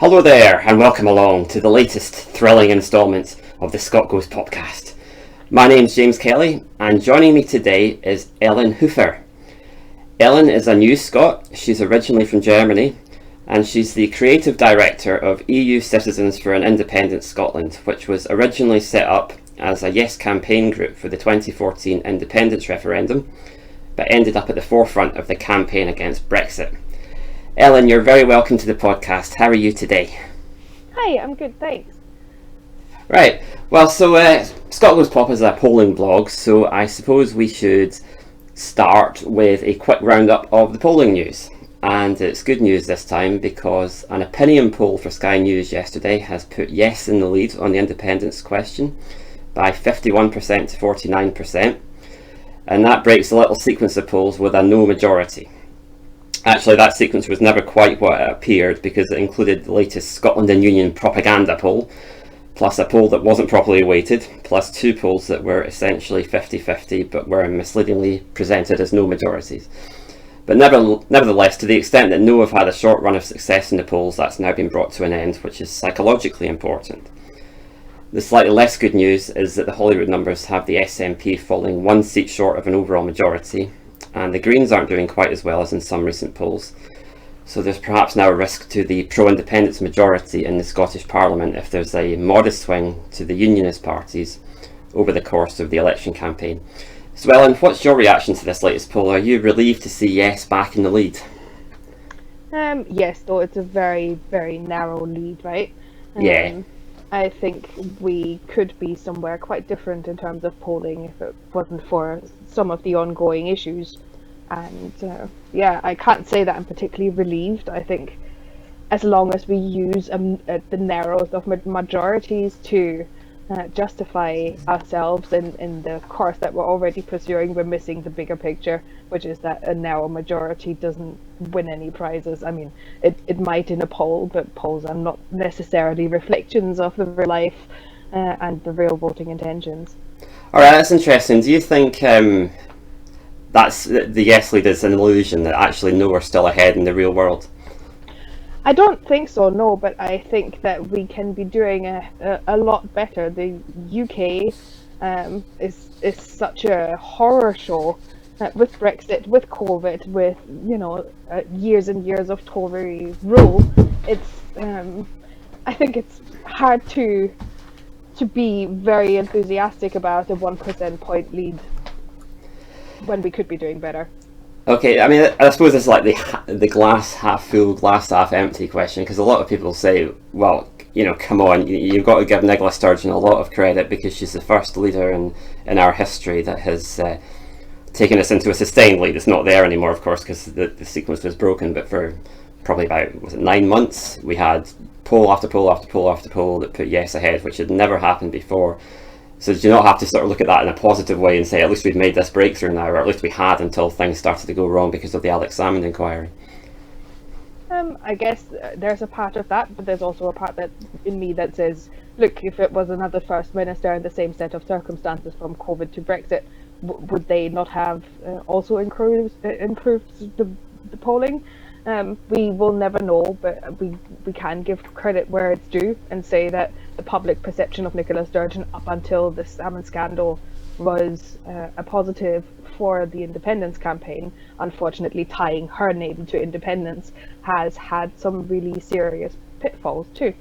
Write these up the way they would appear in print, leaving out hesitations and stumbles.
Hello there, and welcome along to the latest thrilling instalment of the Scot Goes Popcast. My name's James Kelly, and joining me today is Ellen Höfer. Ellen is a new Scot. She's originally from Germany, and she's the creative director of EU Citizens for an Independent Scotland, which was originally set up as a Yes campaign group for the 2014 independence referendum, but ended up at the forefront of the campaign against Brexit. Ellen, you're very welcome to the podcast. How are you today? Hi, I'm good, thanks. Right, well, so Scot Goes Pop is a polling blog, so I suppose we should start with a quick roundup of the polling news. And it's good news this time because an opinion poll for Sky News yesterday has put Yes in the lead on the independence question by 51% to 49%, and that breaks the little sequence of polls with a no majority. Actually, that sequence was never quite what it appeared because it included the latest Scotland and Union propaganda poll, plus a poll that wasn't properly weighted, plus two polls that were essentially 50-50 but were misleadingly presented as no majorities. But nevertheless, to the extent that no have had a short run of success in the polls, that's now been brought to an end, which is psychologically important. The slightly less good news is that the Holyrood numbers have the SNP falling one seat short of an overall majority, and the Greens aren't doing quite as well as in some recent polls. So there's perhaps now a risk to the pro-independence majority in the Scottish Parliament if there's a modest swing to the Unionist parties over the course of the election campaign. So Ellen, what's your reaction to this latest poll? Are you relieved to see Yes back in the lead? Yes, though it's a very, very narrow lead, right? Yeah. I think we could be somewhere quite different in terms of polling if it wasn't for some of the ongoing issues. And I can't say that I'm particularly relieved. I think as long as we use the narrows of majorities to justify ourselves in the course that we're already pursuing, we're missing the bigger picture, which is that a narrow majority doesn't win any prizes. I mean, it might in a poll, but polls are not necessarily reflections of the real life and the real voting intentions. Alright, that's interesting. Do you think that's the Yes lead is an illusion, that actually no are still ahead in the real world? I don't think so, no, but I think that we can be doing a lot better. The UK is such a horror show with Brexit, with COVID, with years and years of Tory rule. It's I think it's hard to be very enthusiastic about a 1% point lead when we could be doing better. Okay, I mean, I suppose it's like the glass half full, glass half empty question, because a lot of people say, well, come on, you've got to give Nicola Sturgeon a lot of credit because she's the first leader in our history that has taken us into a sustained lead. It's not there anymore, of course, because the sequence was broken, but for probably about, 9 months, we had poll after poll after poll after poll that put Yes ahead, which had never happened before. So do you not have to sort of look at that in a positive way and say, at least we've made this breakthrough now, or at least we had until things started to go wrong because of the Alex Salmond inquiry? I guess there's a part of that, but there's also a part that in me that says, look, if it was another First Minister in the same set of circumstances from COVID to Brexit, would they not have also improved the polling? We will never know, but we can give credit where it's due and say that the public perception of Nicola Sturgeon up until the Salmond scandal was a positive for the independence campaign. Unfortunately, tying her name to independence has had some really serious pitfalls too.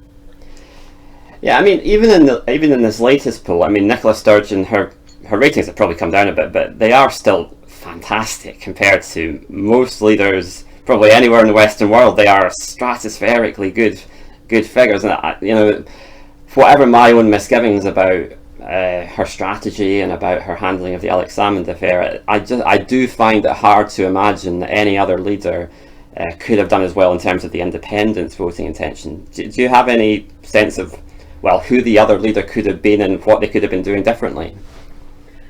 Yeah, I mean, even in this latest poll, I mean, Nicola Sturgeon, her ratings have probably come down a bit, but they are still fantastic compared to most leaders probably anywhere in the Western world. They are stratospherically good figures, and whatever my own misgivings about her strategy and about her handling of the Alex Salmond affair, I do find it hard to imagine that any other leader could have done as well in terms of the independence voting intention. Do you have any sense of, well, who the other leader could have been and what they could have been doing differently?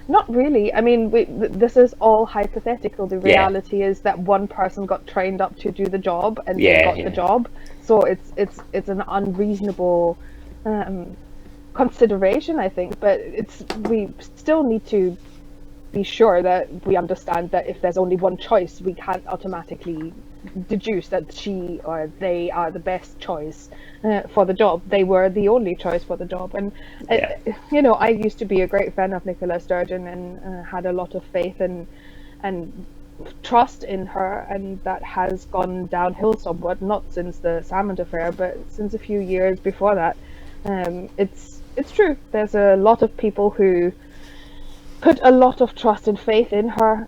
Not really. I mean, this is all hypothetical. The reality is that one person got trained up to do the job and they got the job. So it's an unreasonable consideration, I think. But we still need to be sure that we understand that if there's only one choice, we can't automatically deduce that she or they are the best choice for the job. They were the only choice for the job. And, I used to be a great fan of Nicola Sturgeon and had a lot of faith and trust in her, and that has gone downhill somewhat, not since the Salmond affair, but since a few years before that. It's true. There's a lot of people who put a lot of trust and faith in her,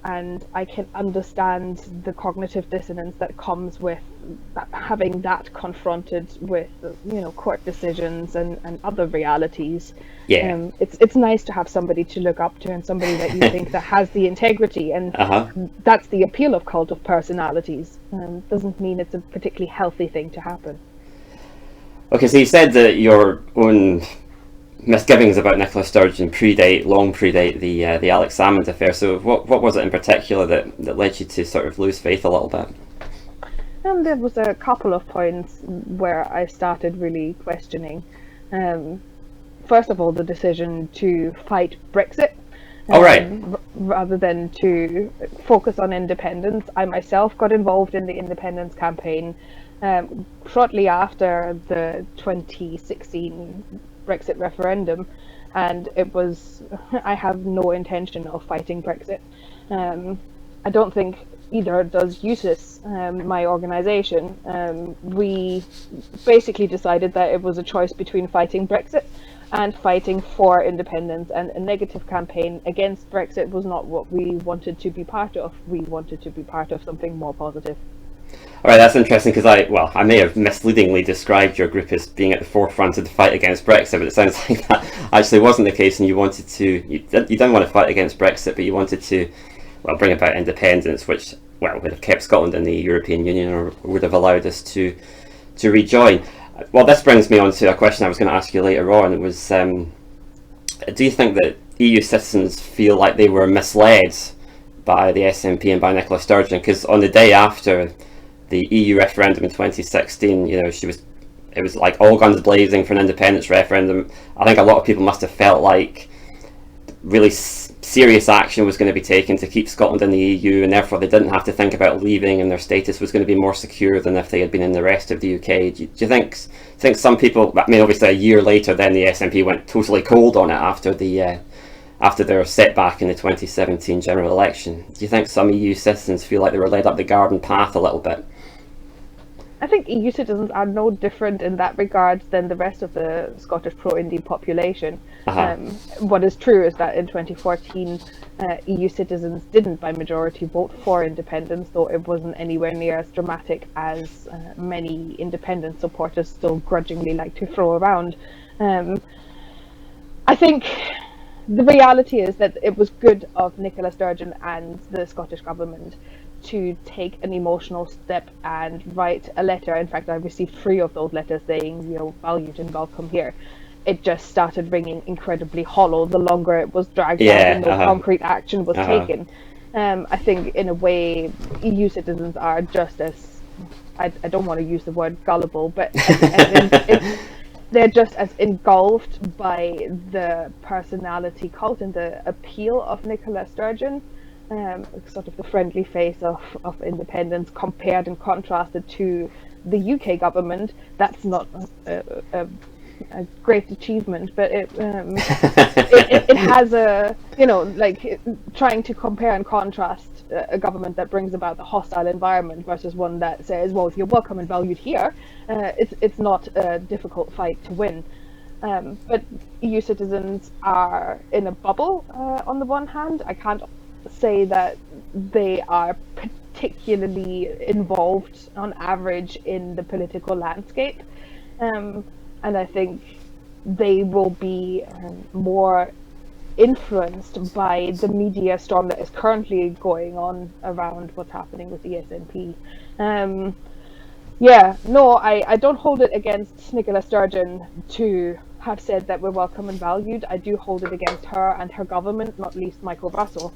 and I can understand the cognitive dissonance that comes with having that confronted with, court decisions and other realities. Yeah. It's nice to have somebody to look up to and somebody that you think that has the integrity, and that's the appeal of cult of personalities. Doesn't mean it's a particularly healthy thing to happen. Okay, so you said that your own misgivings about Nicola Sturgeon long predate the Alex Salmond affair. So what was it in particular that led you to sort of lose faith a little bit? There was a couple of points where I started really questioning. First of all, the decision to fight Brexit. Rather than to focus on independence. I myself got involved in the independence campaign shortly after the 2016 Brexit referendum, and I have no intention of fighting Brexit. I don't think either does USIS, my organisation. We basically decided that it was a choice between fighting Brexit and fighting for independence, and a negative campaign against Brexit was not what we wanted to be part of. We wanted to be part of something more positive. All right, that's interesting, because I may have misleadingly described your group as being at the forefront of the fight against Brexit, but it sounds like that actually wasn't the case, and you didn't want to fight against Brexit, but you wanted to, bring about independence, which, would have kept Scotland in the European Union, or would have allowed us to rejoin. Well, this brings me on to a question I was going to ask you later on. It was, do you think that EU citizens feel like they were misled by the SNP and by Nicola Sturgeon? Because on the day after the EU referendum in 2016, it was like all guns blazing for an independence referendum. I think a lot of people must have felt like really serious action was going to be taken to keep Scotland in the EU, and therefore they didn't have to think about leaving, and their status was going to be more secure than if they had been in the rest of the UK. Do you think some people, obviously a year later then the SNP went totally cold on it after their setback in the 2017 general election. Do you think some EU citizens feel like they were led up the garden path a little bit? I think EU citizens are no different in that regard than the rest of the Scottish pro-Indy population. What is true is that in 2014, EU citizens didn't by majority vote for independence, though it wasn't anywhere near as dramatic as many independent supporters still grudgingly like to throw around. I think the reality is that it was good of Nicola Sturgeon and the Scottish government to take an emotional step and write a letter. In fact, I received 3 of those letters saying, valued and welcome here. It just started ringing incredibly hollow the longer it was dragged out and no concrete action was taken. I think in a way EU citizens are just as, I don't want to use the word gullible, but they're just as engulfed by the personality cult and the appeal of Nicola Sturgeon, sort of the friendly face of independence compared and contrasted to the UK government. That's not a great achievement, but it has a, trying to compare and contrast a government that brings about the hostile environment versus one that says, well, if you're welcome and valued here, it's not a difficult fight to win. But EU citizens are in a bubble on the one hand. I can't say that they are particularly involved on average in the political landscape. And I think they will be more influenced by the media storm that is currently going on around what's happening with the SNP. I don't hold it against Nicola Sturgeon to have said that we're welcome and valued. I do hold it against her and her government, not least Michael Russell,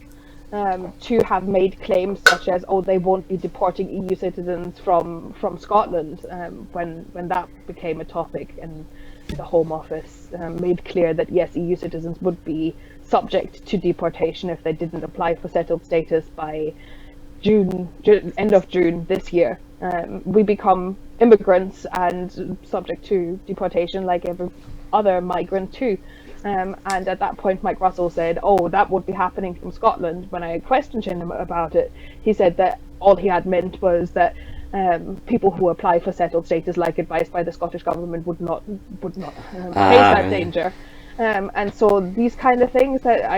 to have made claims such as, they won't be deporting EU citizens from Scotland, when that became a topic, and the Home Office made clear that yes, EU citizens would be subject to deportation if they didn't apply for settled status by end of June this year. We become immigrants and subject to deportation like every other migrant too. And at that point, Mike Russell said, "Oh, that would be happening from Scotland." When I questioned him about it, he said that all he had meant was that people who apply for settled status, like advised by the Scottish government, would not face that danger. And so these kind of things that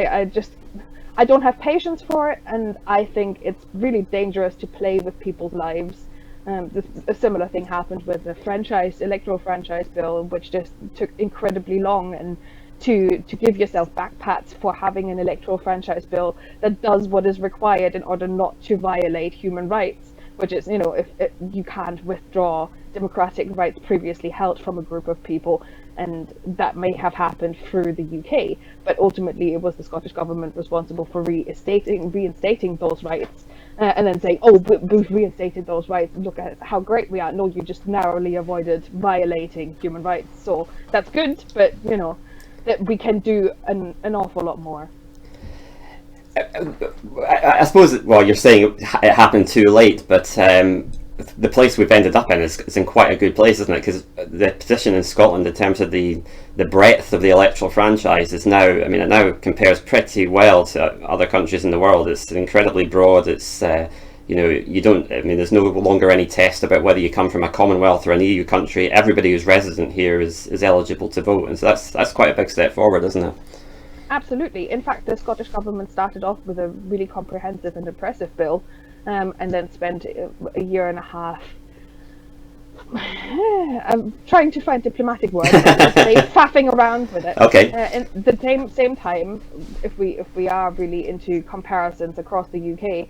I don't have patience for it, and I think it's really dangerous to play with people's lives. A similar thing happened with the electoral franchise bill, which just took incredibly long, and to give yourself backpats for having an electoral franchise bill that does what is required in order not to violate human rights, which is, if you can't withdraw democratic rights previously held from a group of people, and that may have happened through the UK, but ultimately it was the Scottish government responsible for reinstating those rights, and then saying, "Oh, we've reinstated those rights, look at how great we are." No, you just narrowly avoided violating human rights. So that's good, but that we can do an awful lot more. I suppose, well, you're saying it happened too late, but the place we've ended up in is in quite a good place, isn't it? Because the position in Scotland in terms of the breadth of the electoral franchise is now, it now compares pretty well to other countries in the world. It's incredibly broad. It's you don't, there's no longer any test about whether you come from a Commonwealth or an EU country. Everybody who's resident here is eligible to vote, and so that's quite a big step forward, isn't it? Absolutely. In fact, the Scottish government started off with a really comprehensive and impressive bill, and then spent a year and a half. I'm trying to find diplomatic words, faffing around with it. Okay. In the same time, if we are really into comparisons across the UK,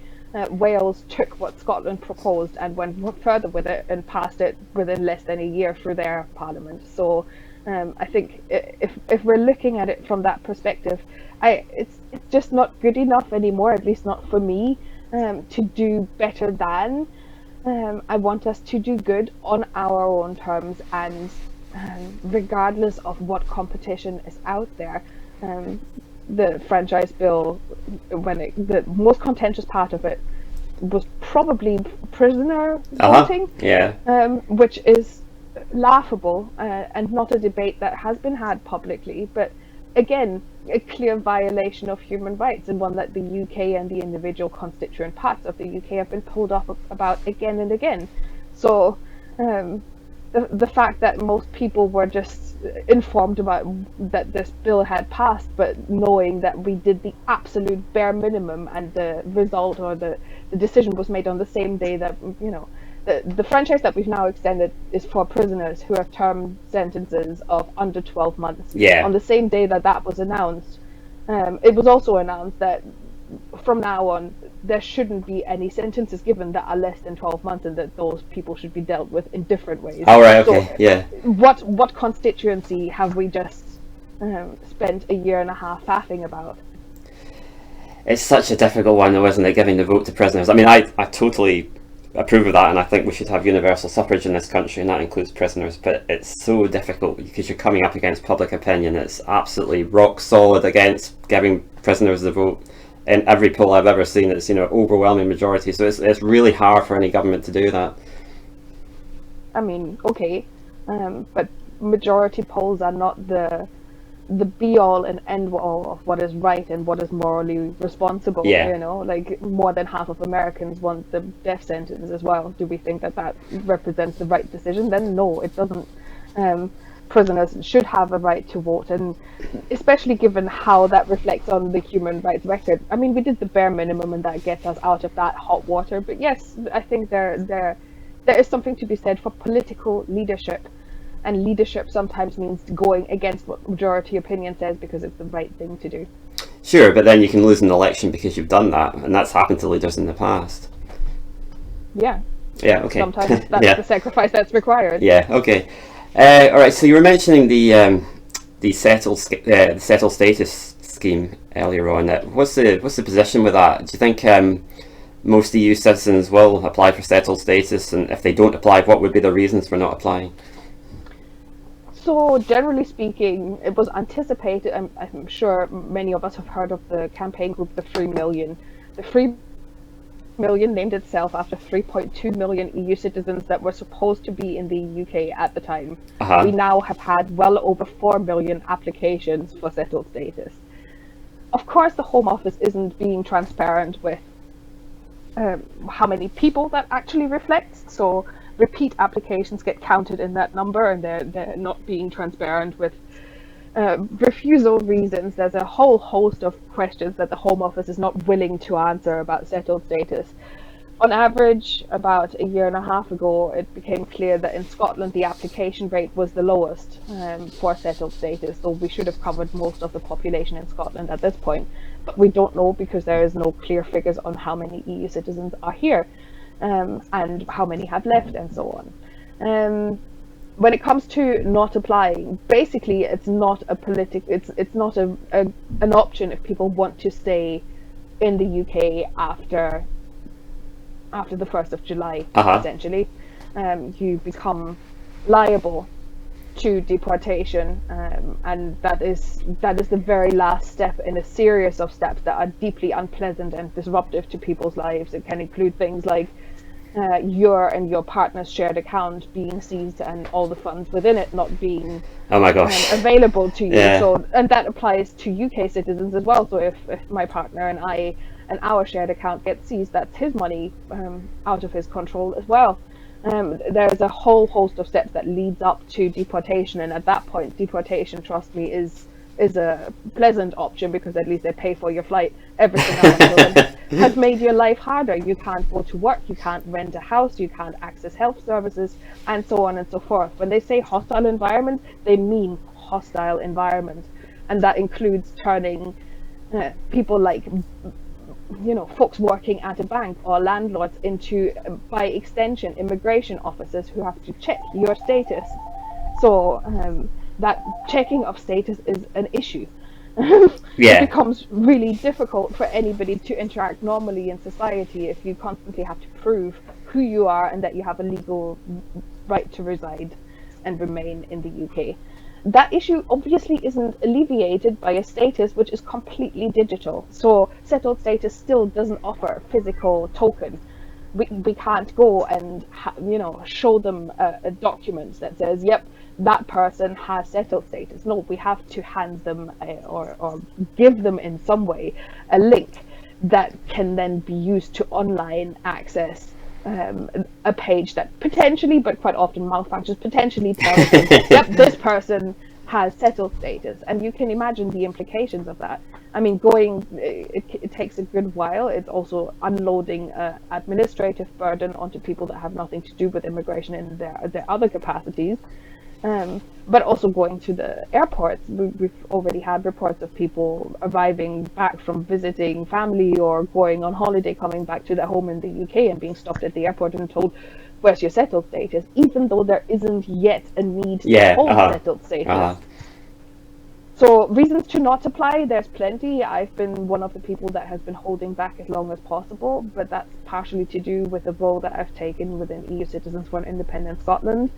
Wales took what Scotland proposed and went further with it and passed it within less than a year through their parliament. So I think if we're looking at it from that perspective, it's just not good enough anymore, at least not for me, to do better than. I want us to do good on our own terms, and regardless of what competition is out there. The franchise bill, the most contentious part of it was probably prisoner voting, which is laughable and not a debate that has been had publicly, but again, a clear violation of human rights, and one that the UK and the individual constituent parts of the UK have been pulled up about again and again. So the fact that most people were just informed about that this bill had passed, but knowing that we did the absolute bare minimum, and the result or the decision was made on the same day that the franchise that we've now extended is for prisoners who have term sentences of under 12 months. Yeah. On the same day that was announced, it was also announced that from now on there shouldn't be any sentences given that are less than 12 months, and that those people should be dealt with in different ways. All right. Okay. So, yeah. What constituency have we just spent a year and a half faffing about? It's such a difficult one, though, isn't it? Giving the vote to prisoners. I totally approve of that, and I think we should have universal suffrage in this country, and that includes prisoners, but it's so difficult because you're coming up against public opinion. It's absolutely rock solid against giving prisoners the vote. In every poll I've ever seen, it's overwhelming majority, so it's really hard for any government to do that. Okay, but majority polls are not the be all and end all of what is right and what is morally responsible. Yeah. Like more than half of Americans want the death sentence as well. Do we think that represents the right decision? Then no, it doesn't. Prisoners should have a right to vote, and especially given how that reflects on the human rights record. We did the bare minimum, and that gets us out of that hot water. But yes, I think there is something to be said for political leadership. And leadership sometimes means going against what majority opinion says because it's the right thing to do. Sure, but then you can lose an election because you've done that, and that's happened to leaders in the past. Yeah. Yeah, okay. Sometimes that's the sacrifice that's required. Yeah, okay. All right, so you were mentioning the settled status scheme earlier on. What's the position with that? Do you think most EU citizens will apply for settled status, and if they don't apply, what would be the reasons for not applying? also, generally speaking, it was anticipated, I'm sure many of us have heard of the campaign group, the 3 Million. The 3 Million named itself after 3.2 million EU citizens that were supposed to be in the UK at the time. We now have had well over 4 million applications for settled status. Of course, the Home Office isn't being transparent with how many people that actually reflects, so repeat applications get counted in that number, and they're not being transparent with refusal reasons. There's a whole host of questions that the Home Office is not willing to answer about settled status. On average, about a year and a half ago, it became clear that in Scotland the application rate was the lowest for settled status, so we should have covered most of the population in Scotland at this point. But we don't know because there is no clear figures on how many EU citizens are here and how many have left and so on. When it comes to not applying, basically it's not a it's not an option if people want to stay in the UK after the 1st of July, essentially. You become liable to deportation, and that is the very last step in a series of steps that are deeply unpleasant and disruptive to people's lives. It can include things like your and your partner's shared account being seized and all the funds within it not being available to you. So, and that applies to UK citizens as well. So if my partner and I and our shared account gets seized, that's his money out of his control as well. There's a whole host of steps that leads up to deportation, and at that point deportation, trust me, is a pleasant option because at least they pay for your flight. Everything else has made your life harder. You can't go to work, you can't rent a house, you can't access health services, and so on and so forth. When they say hostile environment, they mean hostile environment, and that includes turning people like folks working at a bank or landlords into, by extension, immigration officers who have to check your status. So that checking of status is an issue. It becomes really difficult for anybody to interact normally in society if you constantly have to prove who you are and that you have a legal right to reside and remain in the UK. That issue obviously isn't alleviated by a status which is completely digital. So settled status still doesn't offer a physical token. We can't go and show them a document that says, yep, that person has settled status. No, we have to hand them or give them in some way a link that can then be used to online access a page that potentially, but quite often malfunctions, potentially tells them, yep, this person has settled status. And you can imagine the implications of that. I mean, it takes a good while. It's also unloading administrative burden onto people that have nothing to do with immigration in their other capacities. But also going to the airports. We've already had reports of people arriving back from visiting family or going on holiday, coming back to their home in the UK and being stopped at the airport and told, where's your settled status? Even though there isn't yet a need to hold settled status. So reasons to not apply, there's plenty. I've been one of the people that has been holding back as long as possible, but that's partially to do with the role that I've taken within EU Citizens for an Independent Scotland.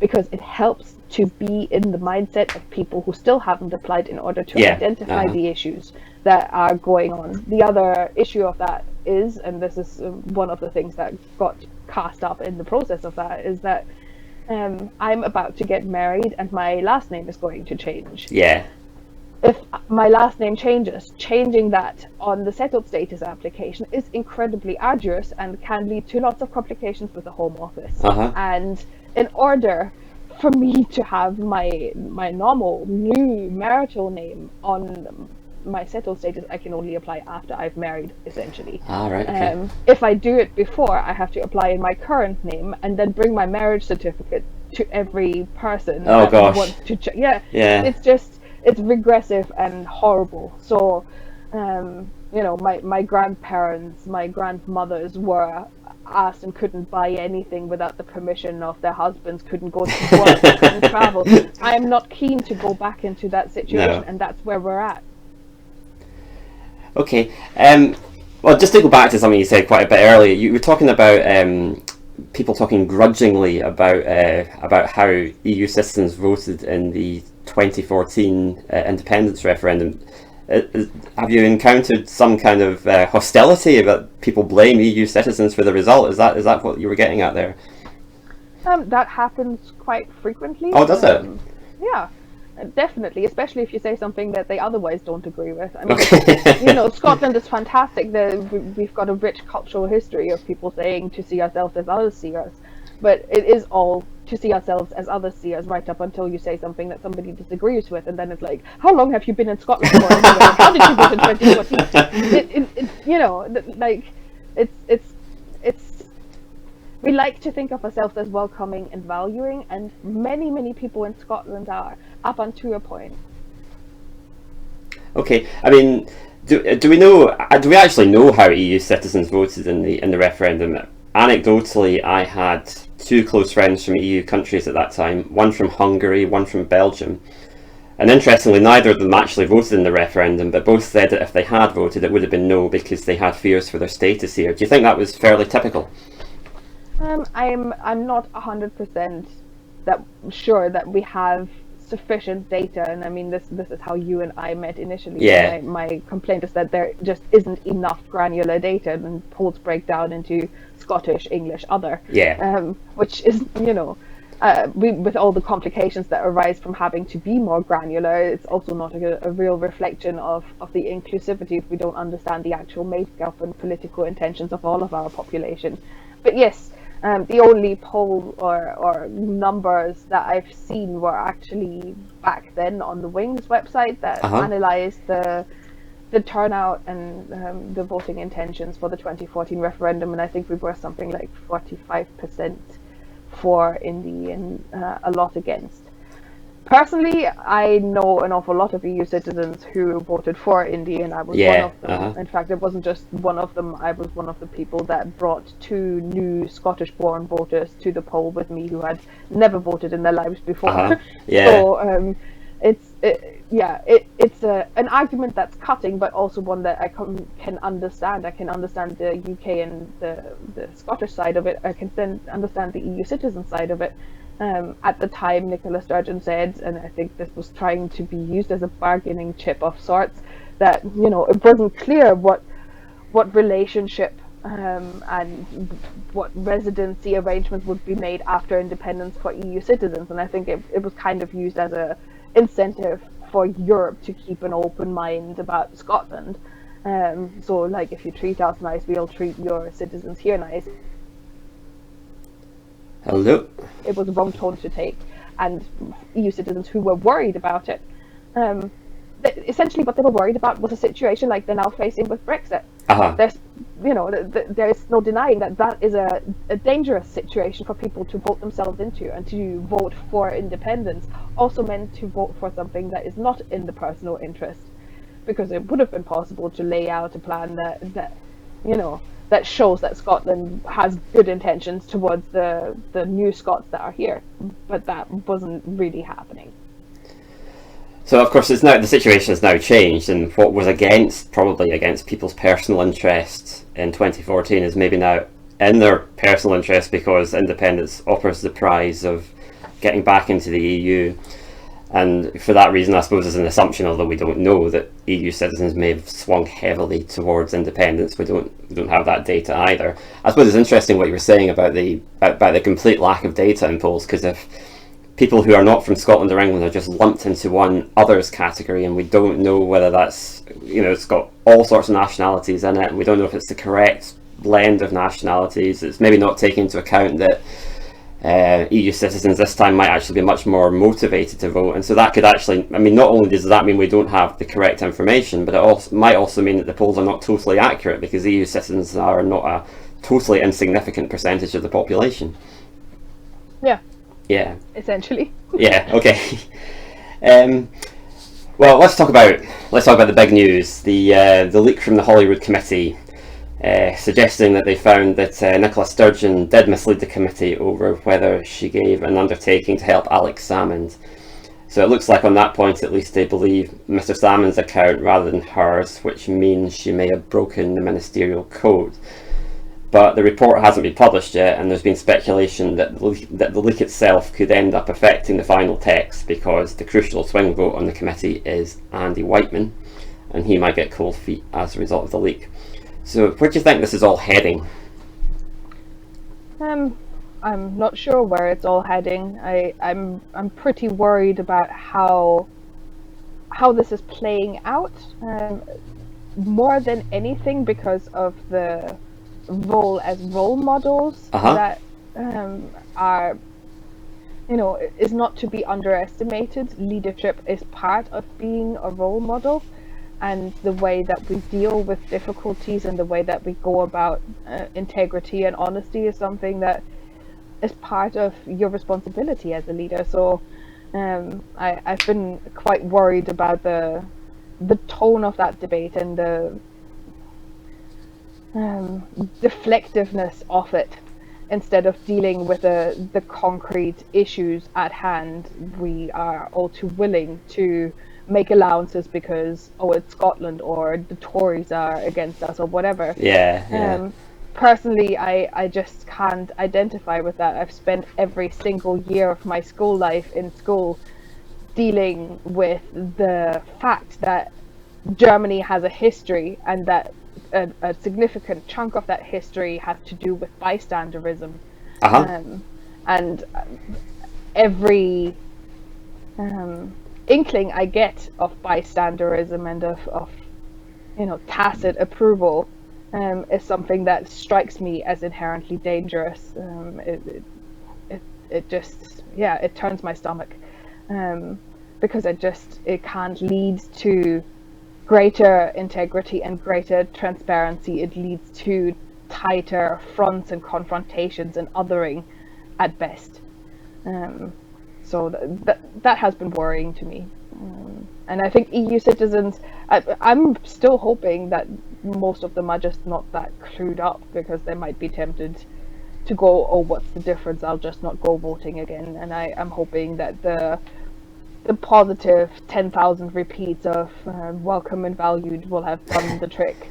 Because it helps to be in the mindset of people who still haven't applied in order to identify the issues that are going on. The other issue of that is, and this is one of the things that got cast up in the process of that, is that I'm about to get married and my last name is going to change. If my last name changes, changing that on the settled status application is incredibly arduous and can lead to lots of complications with the Home Office. And in order for me to have my normal new marital name on my settled status, I can only apply after I've married, essentially. If I do it before, I have to apply in my current name and then bring my marriage certificate to every person that wants to it's regressive and horrible. So my grandparents, my grandmothers were asked and couldn't buy anything without the permission of their husbands, couldn't go to work, couldn't travel. I am not keen to go back into that situation, and that's where we're at. Okay. Well, just to go back to something you said quite a bit earlier, you were talking about people talking grudgingly about how EU citizens voted in the 2014 independence referendum. Have you encountered some kind of hostility about people blame EU citizens for the result? Is that what you were getting at there? That happens quite frequently. Oh, does it? Yeah, definitely, especially if you say something that they otherwise don't agree with. I mean, Okay. Scotland is fantastic. We've got a rich cultural history of people saying to see ourselves as others see us, but it is all to see ourselves as others see us right up until you say something that somebody disagrees with, and then it's like, how long have you been in Scotland for? Anyway? How did you vote in 2014? Like it's we like to think of ourselves as welcoming and valuing, and many people in Scotland are, up until a point. Okay. I mean, do we actually know how EU citizens voted in the referendum? Anecdotally, I had two close friends from EU countries at that time, one from Hungary, one from Belgium. And interestingly, neither of them actually voted in the referendum, but both said that if they had voted, it would have been no because they had fears for their status here. Do you think that was fairly typical? I'm not 100% sure that we have sufficient data, and I mean this is how you and I met initially. Yeah. My complaint is that there just isn't enough granular data, and polls break down into Scottish, English, other. Yeah. Which is, with all the complications that arise from having to be more granular, it's also not a real reflection of the inclusivity if we don't understand the actual makeup and political intentions of all of our population. But yes, the only poll or numbers that I've seen were actually back then on the Wings website that analysed the turnout and the voting intentions for the 2014 referendum, and I think we were something like 45% for Indie and a lot against. Personally, I know an awful lot of EU citizens who voted for Indie, and I was one of them. In fact, it wasn't just one of them, I was one of the people that brought two new Scottish-born voters to the poll with me who had never voted in their lives before. So it's an argument that's cutting, but also one that I can understand. I can understand the UK and the Scottish side of it. I can then understand the EU citizen side of it. At the time, Nicola Sturgeon said, and I think this was trying to be used as a bargaining chip of sorts, that it wasn't clear what relationship and what residency arrangements would be made after independence for EU citizens, and I think it was kind of used as a incentive for Europe to keep an open mind about Scotland. So, like, if you treat us nice, we'll treat your citizens here nice. Hello. It was a wrong tone to take, and EU citizens who were worried about it, essentially what they were worried about was a situation like they're now facing with Brexit. There's no denying that is a dangerous situation for people to vote themselves into, and to vote for independence also meant to vote for something that is not in the personal interest, because it would have been possible to lay out a plan that shows that Scotland has good intentions towards the new Scots that are here, but that wasn't really happening. So of course the situation has now changed, and what was probably against people's personal interests in 2014 is maybe now in their personal interest, because independence offers the prize of getting back into the EU. And for that reason, I suppose there's an assumption, although we don't know, that EU citizens may have swung heavily towards independence. We don't have that data either. I suppose it's interesting what you were saying about the complete lack of data in polls, because if people who are not from Scotland or England are just lumped into one others category, and we don't know whether that's, it's got all sorts of nationalities in it, and we don't know if it's the correct blend of nationalities. It's maybe not taking into account that EU citizens this time might actually be much more motivated to vote, and so that could actually, not only does that mean we don't have the correct information, but it might also mean that the polls are not totally accurate, because EU citizens are not a totally insignificant percentage of the population. Yeah. Essentially. Yeah. Okay. Well, let's talk about the big news. The leak from the Holyrood Committee, suggesting that they found that Nicola Sturgeon did mislead the committee over whether she gave an undertaking to help Alex Salmond. So it looks like on that point at least they believe Mr. Salmond's account rather than hers, which means she may have broken the ministerial code. But the report hasn't been published yet, and there's been speculation that the leak itself could end up affecting the final text, because the crucial swing vote on the committee is Andy Whiteman, and he might get cold feet as a result of the leak. So where do you think this is all heading? I'm not sure where it's all heading. I'm pretty worried about how this is playing out, more than anything because of the role as role models that are, is not to be underestimated. Leadership is part of being a role model, and the way that we deal with difficulties and the way that we go about integrity and honesty is something that is part of your responsibility as a leader. So I've been quite worried about the tone of that debate and the deflectiveness of it. Instead of dealing with the concrete issues at hand, we are all too willing to make allowances because, it's Scotland, or the Tories are against us, or whatever. Personally, I just can't identify with that. I've spent every single year of my school life in school dealing with the fact that Germany has a history, and that a significant chunk of that history has to do with bystanderism. And every inkling I get of bystanderism and of tacit approval is something that strikes me as inherently dangerous. It just, it turns my stomach, because it can't lead to greater integrity and greater transparency. It leads to tighter fronts and confrontations and othering at best. So that has been worrying to me. And I think EU citizens, I'm still hoping that most of them are just not that clued up, because they might be tempted to go, what's the difference? I'll just not go voting again. And I'm hoping that the positive 10,000 repeats of welcome and valued will have done the trick,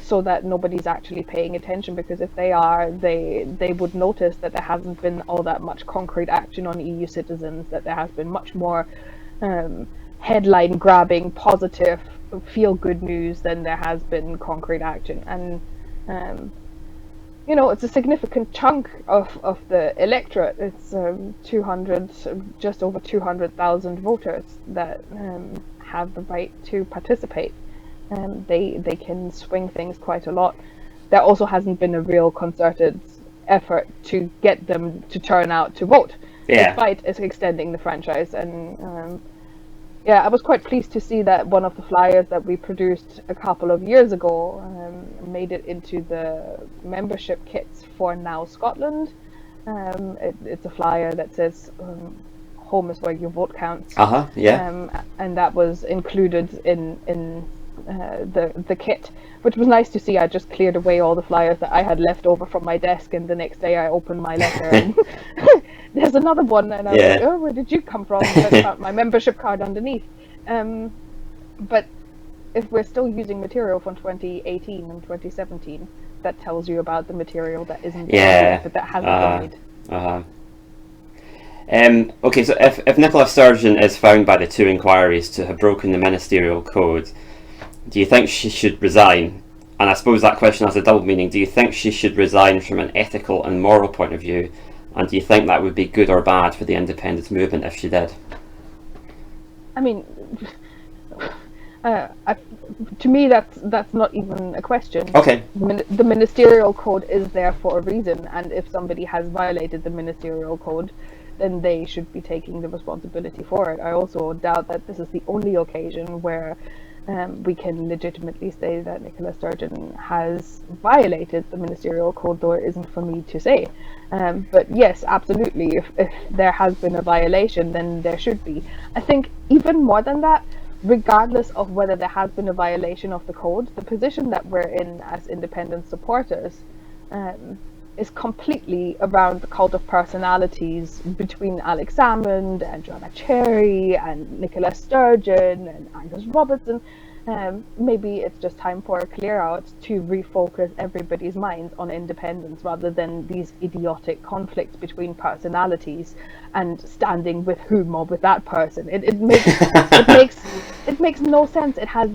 so that nobody's actually paying attention. Because if they are, they would notice that there hasn't been all that much concrete action on EU citizens, that there has been much more headline grabbing, positive, feel good news than there has been concrete action. And it's a significant chunk of the electorate. It's just over 200,000 voters that have the right to participate. They can swing things quite a lot. There also hasn't been a real concerted effort to get them to turn out to vote, despite extending the franchise. And I was quite pleased to see that one of the flyers that we produced a couple of years ago made it into the membership kits for Now Scotland. It's a flyer that says home is where your vote counts. And that was included in the kit, which was nice to see. I just cleared away all the flyers that I had left over from my desk, and the next day I opened my letter and there's another one, and I was like, where did you come from? I found my membership card underneath. But if we're still using material from 2018 and 2017, that tells you about the material that isn't there, but that hasn't been made. Okay, so if Nicola Sturgeon is found by the two inquiries to have broken the ministerial code, do you think she should resign? And I suppose that question has a double meaning. Do you think she should resign from an ethical and moral point of view? And do you think that would be good or bad for the independence movement if she did? I mean, to me, that's not even a question. Okay. The ministerial code is there for a reason, and if somebody has violated the ministerial code, then they should be taking the responsibility for it. I also doubt that this is the only occasion where we can legitimately say that Nicola Sturgeon has violated the ministerial code, though it isn't for me to say. But yes, absolutely, if there has been a violation, then there should be. I think even more than that, regardless of whether there has been a violation of the code, the position that we're in as independent supporters is completely around the cult of personalities between Alex Salmond and Joanna Cherry and Nicola Sturgeon and Angus Robertson. maybe it's just time for a clear out to refocus everybody's minds on independence rather than these idiotic conflicts between personalities and standing with whom or with that person. It makes no sense. It has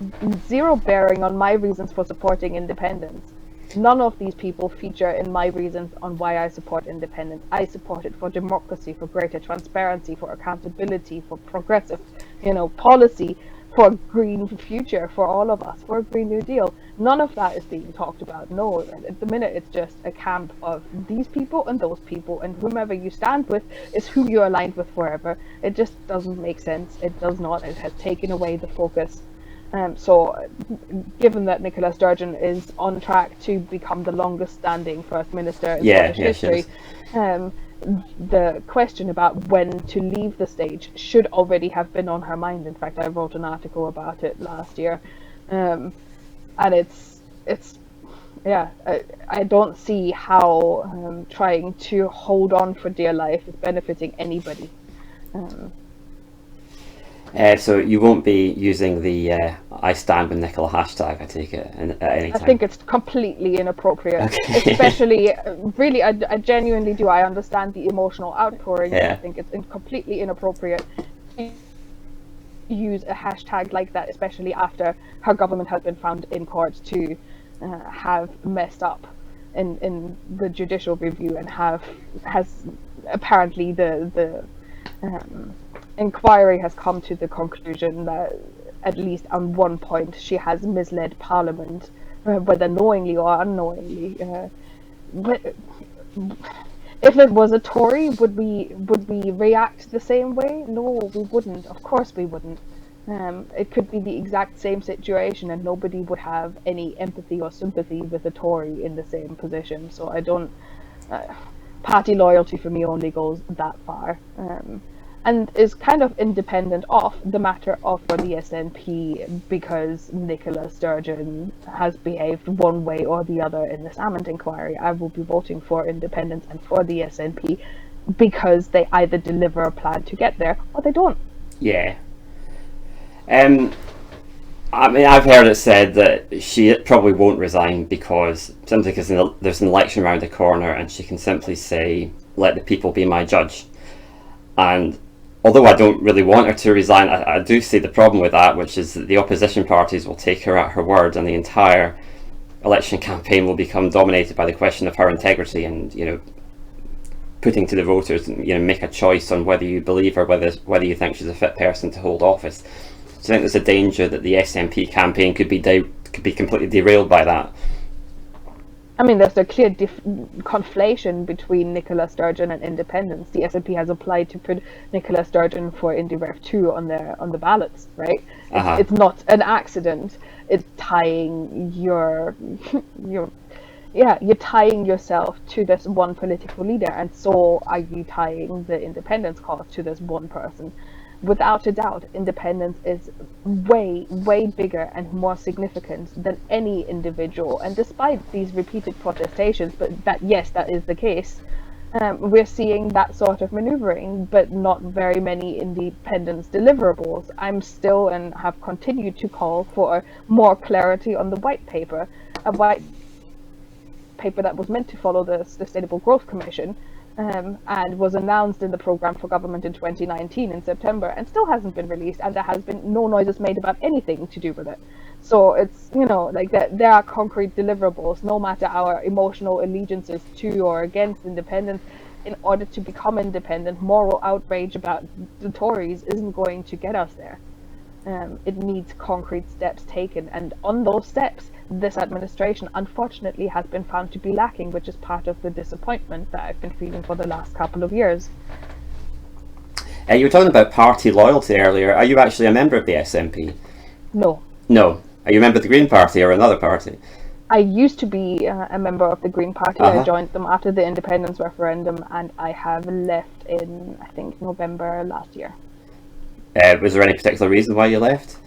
zero bearing on my reasons for supporting independence. None of these people feature in my reasons on why I support independence. I support it for democracy, for greater transparency, for accountability, for progressive, policy, for a green future for all of us, for a Green New Deal. None of that is being talked about. No, at the minute it's just a camp of these people and those people, and whomever you stand with is who you're aligned with forever. It just doesn't make sense. It does not. It has taken away the focus. So, given that Nicola Sturgeon is on track to become the longest-standing First Minister in Scottish history, the question about when to leave the stage should already have been on her mind. In fact, I wrote an article about it last year, and I don't see how trying to hold on for dear life is benefiting anybody. So you won't be using the I stand with Nicola hashtag, I take it, at any time? I think it's completely inappropriate. Okay. Especially, really, I genuinely do. I understand the emotional outpouring. Yeah. I think it's completely inappropriate to use a hashtag like that, especially after her government has been found in court to have messed up in the judicial review and has apparently the inquiry has come to the conclusion that at least on one point she has misled Parliament, whether knowingly or unknowingly. If it was a Tory, would we react the same way? No, we wouldn't. Of course we wouldn't. It could be the exact same situation and nobody would have any empathy or sympathy with a Tory in the same position. So I don't... party loyalty for me only goes that far. And is kind of independent of the matter of for the SNP because Nicola Sturgeon has behaved one way or the other in this Amond inquiry. I will be voting for independence and for the SNP because they either deliver a plan to get there or they don't. Yeah. I mean, I've heard it said that she probably won't resign because there's an election around the corner and she can simply say, let the people be my judge. And although I don't really want her to resign, I do see the problem with that, which is that the opposition parties will take her at her word and the entire election campaign will become dominated by the question of her integrity and, putting to the voters, make a choice on whether you believe her, whether you think she's a fit person to hold office. So I think there's a danger that the SNP campaign could be completely derailed by that. I mean, there's a clear conflation between Nicola Sturgeon and independence. The SNP has applied to put Nicola Sturgeon for Indy Ref 2 on the ballots, right? It's not an accident. It's tying you're tying yourself to this one political leader, and so are you tying the independence cause to this one person. Without a doubt, independence is way, way bigger and more significant than any individual. And despite these repeated protestations, but that is the case, we're seeing that sort of maneuvering, but not very many independence deliverables. I'm still and have continued to call for more clarity on the white paper, a white paper that was meant to follow the Sustainable Growth Commission, and was announced in the programme for government in 2019 in September and still hasn't been released, and there has been no noises made about anything to do with it. So it's, like that there are concrete deliverables, no matter our emotional allegiances to or against independence. In order to become independent, moral outrage about the Tories isn't going to get us there. It needs concrete steps taken, and on those steps this administration unfortunately has been found to be lacking, which is part of the disappointment that I've been feeling for the last couple of years. You were talking about party loyalty earlier. Are you actually a member of the SNP? No. Are you a member of the Green Party or another party? I used to be a member of the Green Party. I joined them after the independence referendum, and I have left in, I think, November last year. Was there any particular reason why you left?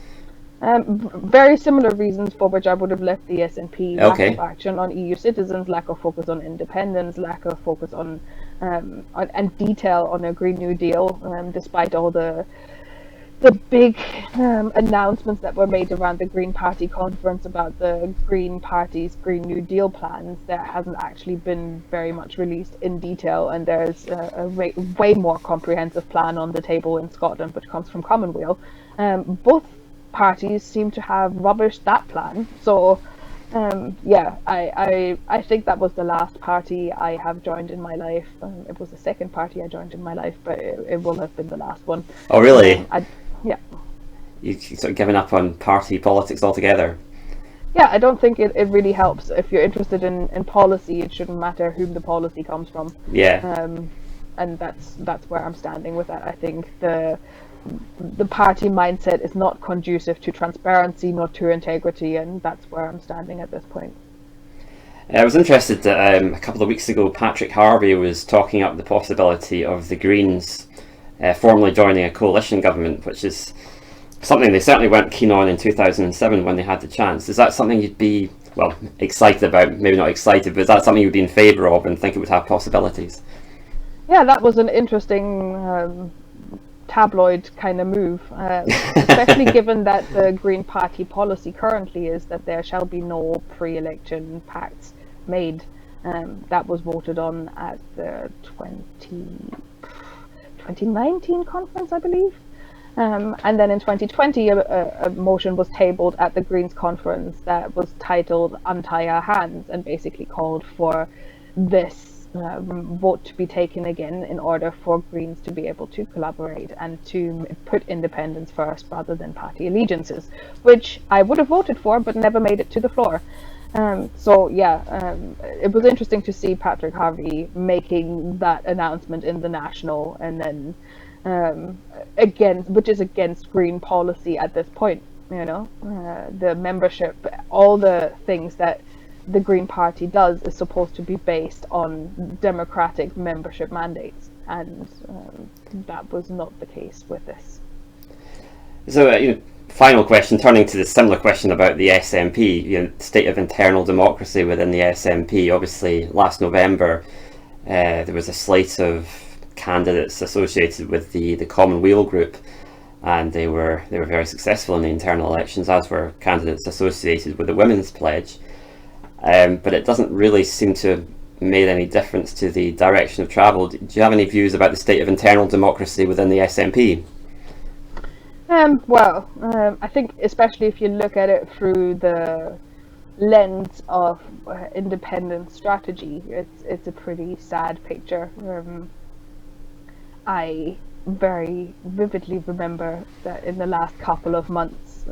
Very similar reasons for which I would have left the SNP. Lack of action on EU citizens, lack of focus on independence, lack of focus on and detail on a Green New Deal, despite all the the big announcements that were made around the Green Party conference about the Green Party's Green New Deal plans, there hasn't actually been very much released in detail, and there's a way more comprehensive plan on the table in Scotland, which comes from Commonweal. Both parties seem to have rubbished that plan, so I think that was the last party I have joined in my life. It was the second party I joined in my life, but it will have been the last one. Oh, really? Yeah. You've sort of given up on party politics altogether? Yeah, I don't think it really helps. If you're interested in policy, it shouldn't matter whom the policy comes from. Yeah. And that's where I'm standing with that. I think the party mindset is not conducive to transparency, not to integrity, and that's where I'm standing at this point. I was interested that a couple of weeks ago Patrick Harvey was talking up the possibility of the Greens formally joining a coalition government, which is something they certainly weren't keen on in 2007 when they had the chance. Is that something you'd be, well, excited about? Maybe not excited, but is that something you'd be in favour of and think it would have possibilities? Yeah, that was an interesting tabloid kind of move, especially given that the Green Party policy currently is that there shall be no pre-election pacts made. That was voted on at the 2019 conference, I believe. And then in 2020, a motion was tabled at the Greens conference that was titled "Untie Our Hands" and basically called for this vote to be taken again in order for Greens to be able to collaborate and to put independence first rather than party allegiances, which I would have voted for but never made it to the floor. It was interesting to see Patrick Harvey making that announcement in the National, and then which is against Green policy at this point. The membership, all the things that the Green Party does is supposed to be based on democratic membership mandates, and that was not the case with this. So, final question, turning to the similar question about the SNP, state of internal democracy within the SNP. Obviously, last November, there was a slate of candidates associated with the Commonweal group, and they were very successful in the internal elections, as were candidates associated with the Women's Pledge. But it doesn't really seem to have made any difference to the direction of travel. Do you have any views about the state of internal democracy within the SNP? I think especially if you look at it through the lens of independent strategy, it's a pretty sad picture. I very vividly remember that in the last couple of months,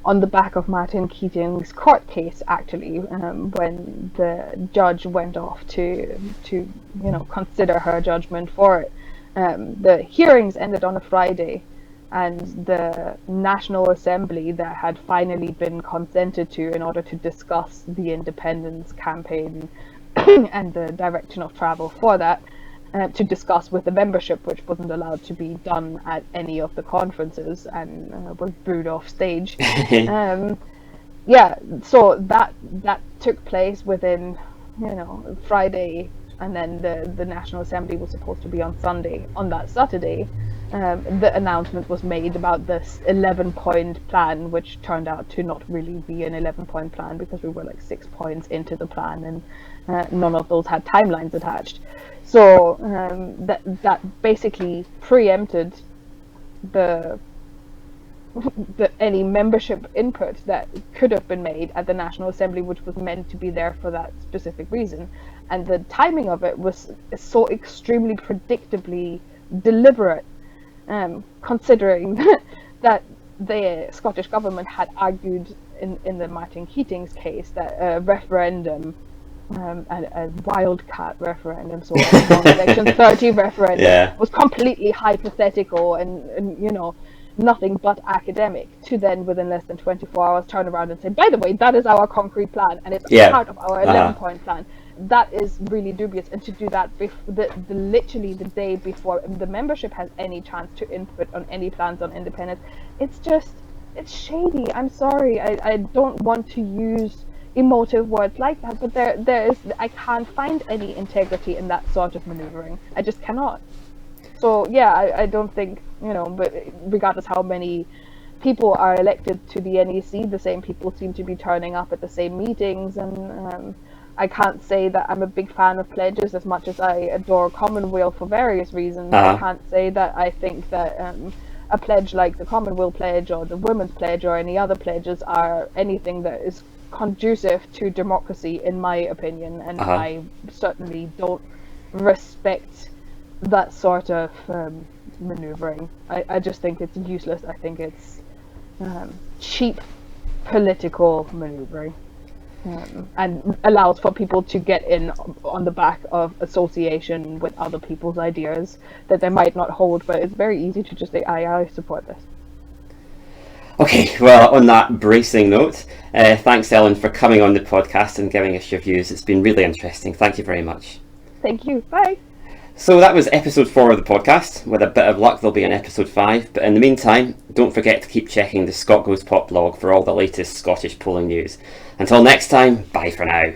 on the back of Martin Keating's court case, actually, when the judge went off to consider her judgment for it, the hearings ended on a Friday, and the National Assembly that had finally been consented to in order to discuss the independence campaign and the direction of travel for that, to discuss with the membership, which wasn't allowed to be done at any of the conferences and was booed off stage. So that took place within Friday, and then the National Assembly was supposed to be on Sunday. On that Saturday, the announcement was made about this 11-point plan, which turned out to not really be an 11-point plan because we were like 6 points into the plan, and none of those had timelines attached. So that basically preempted the any membership input that could have been made at the National Assembly, which was meant to be there for that specific reason. And the timing of it was so extremely predictably deliberate, considering that the Scottish government had argued in the Martin Keating's case that a referendum, a wildcat referendum, so a Section 30 referendum, was completely hypothetical and nothing but academic, to then within less than 24 hours turn around and say, by the way, that is our concrete plan and it's part of our 11-point plan. That is really dubious, and to do that literally the day before the membership has any chance to input on any plans on independence, it's shady. I'm sorry, I don't want to use emotive words like that, but I can't find any integrity in that sort of maneuvering. I just cannot. So I don't think but regardless how many people are elected to the NEC, the same people seem to be turning up at the same meetings, and I can't say that I'm a big fan of pledges as much as I adore Commonweal for various reasons. I can't say that I think that a pledge like the Commonweal Pledge or the Women's Pledge or any other pledges are anything that is conducive to democracy, in my opinion, and I certainly don't respect that sort of manoeuvring. I just think it's useless. I think it's cheap political manoeuvring. And allows for people to get in on the back of association with other people's ideas that they might not hold, but it's very easy to just say, I support this. Okay, well, on that bracing note, thanks, Ellen, for coming on the podcast and giving us your views. It's been really interesting. Thank you very much. Thank you. Bye. So that was episode 4 of the podcast. With a bit of luck, there'll be an episode 5. But in the meantime, don't forget to keep checking the Scot Goes Pop blog for all the latest Scottish polling news. Until next time, bye for now.